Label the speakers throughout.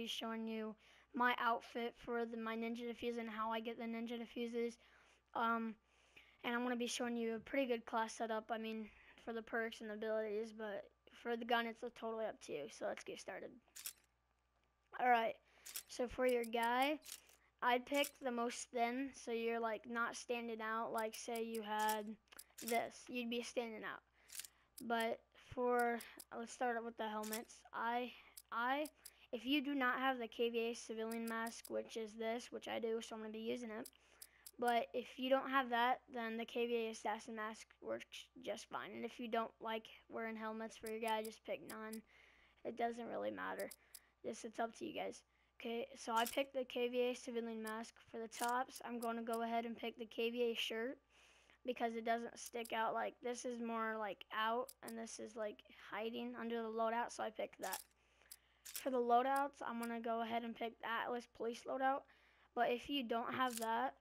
Speaker 1: be showing you my outfit for my ninja diffuse and how I get the ninja diffuses. Um, and I'm going to be showing you a pretty good class setup, I mean, for the perks and abilities, but for the gun, it's totally up to you. So let's get started. Alright, so for your guy, I'd pick the most thin, so you're like not standing out. Like say you had this, you'd be standing out. But for, let's start with the helmets. If you do not have the KVA civilian mask, which is this, which I do, so I'm going to be using it. But if you don't have that, then the KVA assassin mask works just fine. And if you don't like wearing helmets for your guy, just pick none. It doesn't really matter. It's up to you guys. Okay, so I picked the KVA civilian mask. For the tops, I'm going to go ahead and pick the KVA shirt because it doesn't stick out. Like this is more like out and this is like hiding under the loadout, so I picked that. For the loadouts, I'm going to go ahead and pick the Atlas police loadout. But if you don't have that,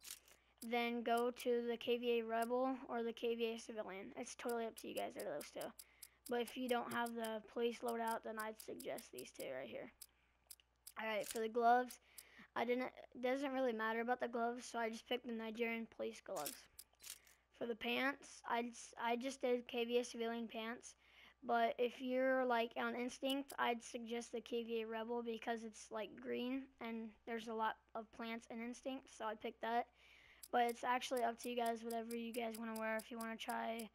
Speaker 1: then go to the KVA Rebel or the KVA Civilian. It's totally up to you guys, or those two. But if you don't have the police loadout, then I'd suggest these two right here. Alright, for the gloves, it doesn't really matter about the gloves, so I just picked the Nigerian police gloves. For the pants, I just did KVA Civilian pants. But if you're like on instinct, I'd suggest the KVA Rebel because it's like green and there's a lot of plants in instinct, so I picked that. But it's actually up to you guys, whatever you guys want to wear. If you want to try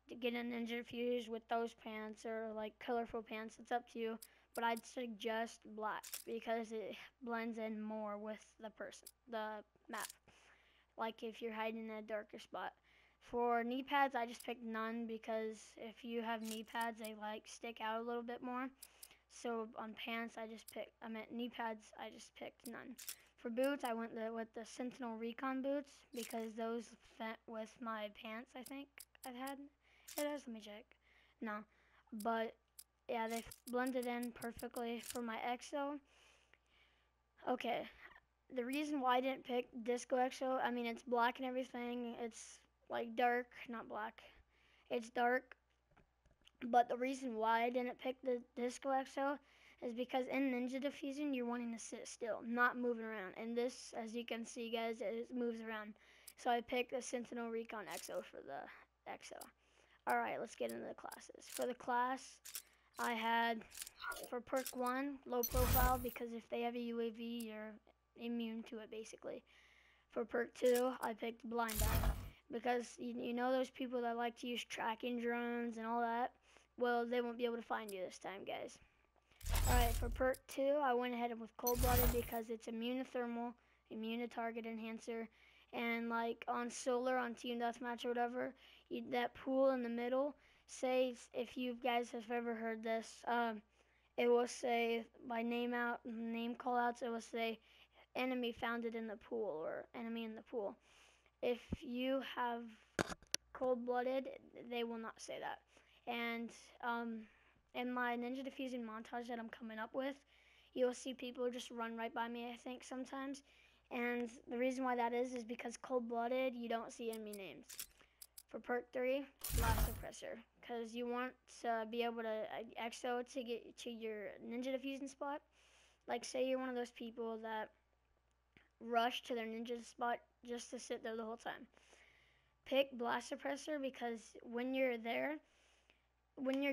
Speaker 1: to get a ninja diffuse with those pants or like colorful pants, it's up to you. But I'd suggest black because it blends in more with the map. Like if you're hiding in a darker spot. For knee pads, I just picked none because if you have knee pads, they like stick out a little bit more. So on pants, knee pads, I just picked none. For boots, I went with the Sentinel Recon boots because those fit with my pants, I think I've had. It is, let me check. No, but yeah, they blended in perfectly for my EXO. Okay, the reason why I didn't pick Disco EXO, I mean, it's black and everything. It's like dark, not black. It's dark. But the reason why I didn't pick the Disco EXO is because in Ninja Diffusion, you're wanting to sit still, not moving around. And this, as you can see, guys, it moves around. So I picked the Sentinel Recon EXO for the EXO. Alright, let's get into the classes. For the class, I had, for perk 1, low profile, because if they have a UAV, you're immune to it, basically. For perk 2, I picked blind eye, because you know those people that like to use tracking drones and all that? Well, they won't be able to find you this time, guys. Alright, for perk 2, I went ahead with cold-blooded because it's immune to thermal, immune to target enhancer, and like on solar, on team deathmatch or whatever, that pool in the middle, say if you guys have ever heard this, it will say by name call outs, it will say enemy founded in the pool or enemy in the pool. If you have cold-blooded, they will not say that. And in my ninja diffusing montage that I'm coming up with, you'll see people just run right by me, I think, sometimes. And the reason why that is because cold-blooded, you don't see enemy names. For perk 3, blast suppressor, because you want to be able to EXO to get to your ninja diffusing spot. Like say you're one of those people that rush to their ninja spot just to sit there the whole time. Pick blast suppressor because when you're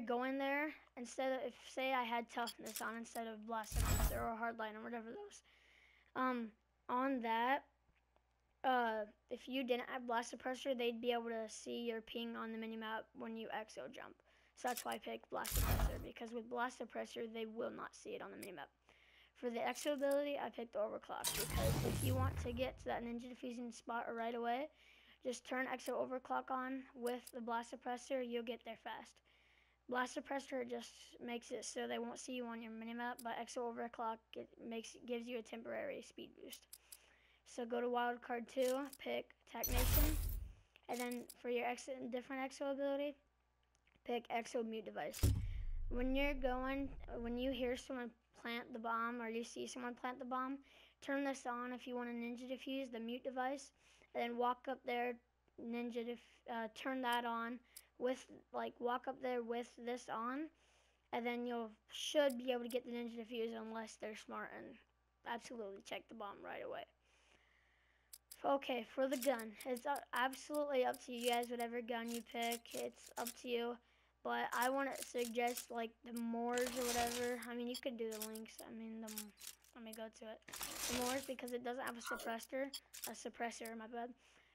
Speaker 1: going there, instead of, if say I had toughness on instead of blast suppressor or hardline or whatever those, on that, if you didn't have blast suppressor, they'd be able to see your ping on the minimap when you EXO jump. So that's why I picked blast suppressor, because with blast suppressor, they will not see it on the minimap. For the EXO ability, I picked overclock because if you want to get to that ninja diffusing spot right away, just turn EXO overclock on with the blast suppressor, you'll get there fast. Blast suppressor just makes it so they won't see you on your minimap, but EXO overclock gives you a temporary speed boost. So go to wildcard 2, pick Technician, and then for your different EXO ability, pick EXO mute device. When you hear someone plant the bomb or you see someone plant the bomb, turn this on if you want to ninja diffuse the mute device, and then walk up there, turn that on with walk up there with this on, and then you should be able to get the Ninja Defuse unless they're smart and absolutely check the bomb right away. Okay, for the gun, it's absolutely up to you guys. Whatever gun you pick, it's up to you. But I want to suggest like the Moors or whatever. I mean, you could do the links. I mean, let me go to it. The Moors, because it doesn't have a suppressor, my bad.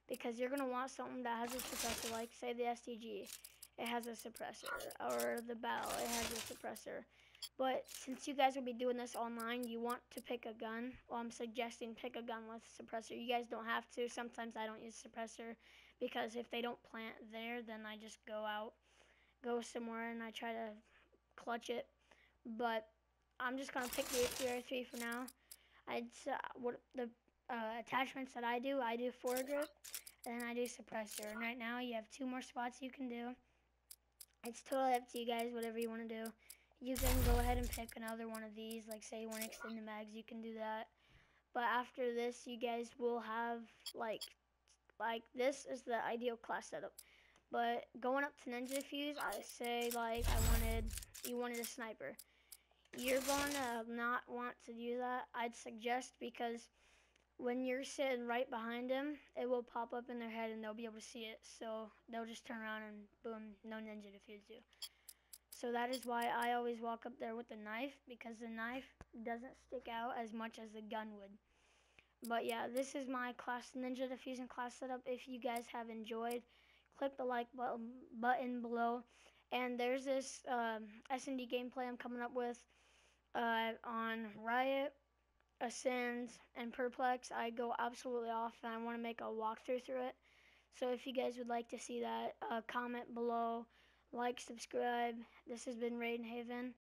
Speaker 1: Because you're gonna want something that has a suppressor, like say the STG, it has a suppressor, or the Battle, it has a suppressor. But since you guys will be doing this online, you want to pick a gun. Well, I'm suggesting pick a gun with a suppressor. You guys don't have to. Sometimes I don't use suppressor because if they don't plant there, then I just go somewhere and I try to clutch it. But I'm just gonna pick the HBR3 for now. What the attachments that I do foregrip, and then I do suppressor. And right now you have 2 more spots you can do. It's totally up to you guys, whatever you want to do. You can go ahead and pick another one of these, like say you want to extend the mags, you can do that. But after this, you guys will have like this is the ideal class setup. But going up to Ninja Defuse, I say like you wanted a sniper. You're going to not want to do that. I'd suggest, because when you're sitting right behind them, it will pop up in their head and they'll be able to see it. So they'll just turn around and boom, no Ninja Defuse you. So that is why I always walk up there with the knife, because the knife doesn't stick out as much as the gun would. But yeah, this is my class Ninja Diffusion class setup. If you guys have enjoyed, click the like button below. And there's this S&D gameplay I'm coming up with on Riot, Ascend, and Perplex. I go absolutely off, and I want to make a walkthrough through it. So if you guys would like to see that, comment below, like, subscribe. This has been Raiden Haven.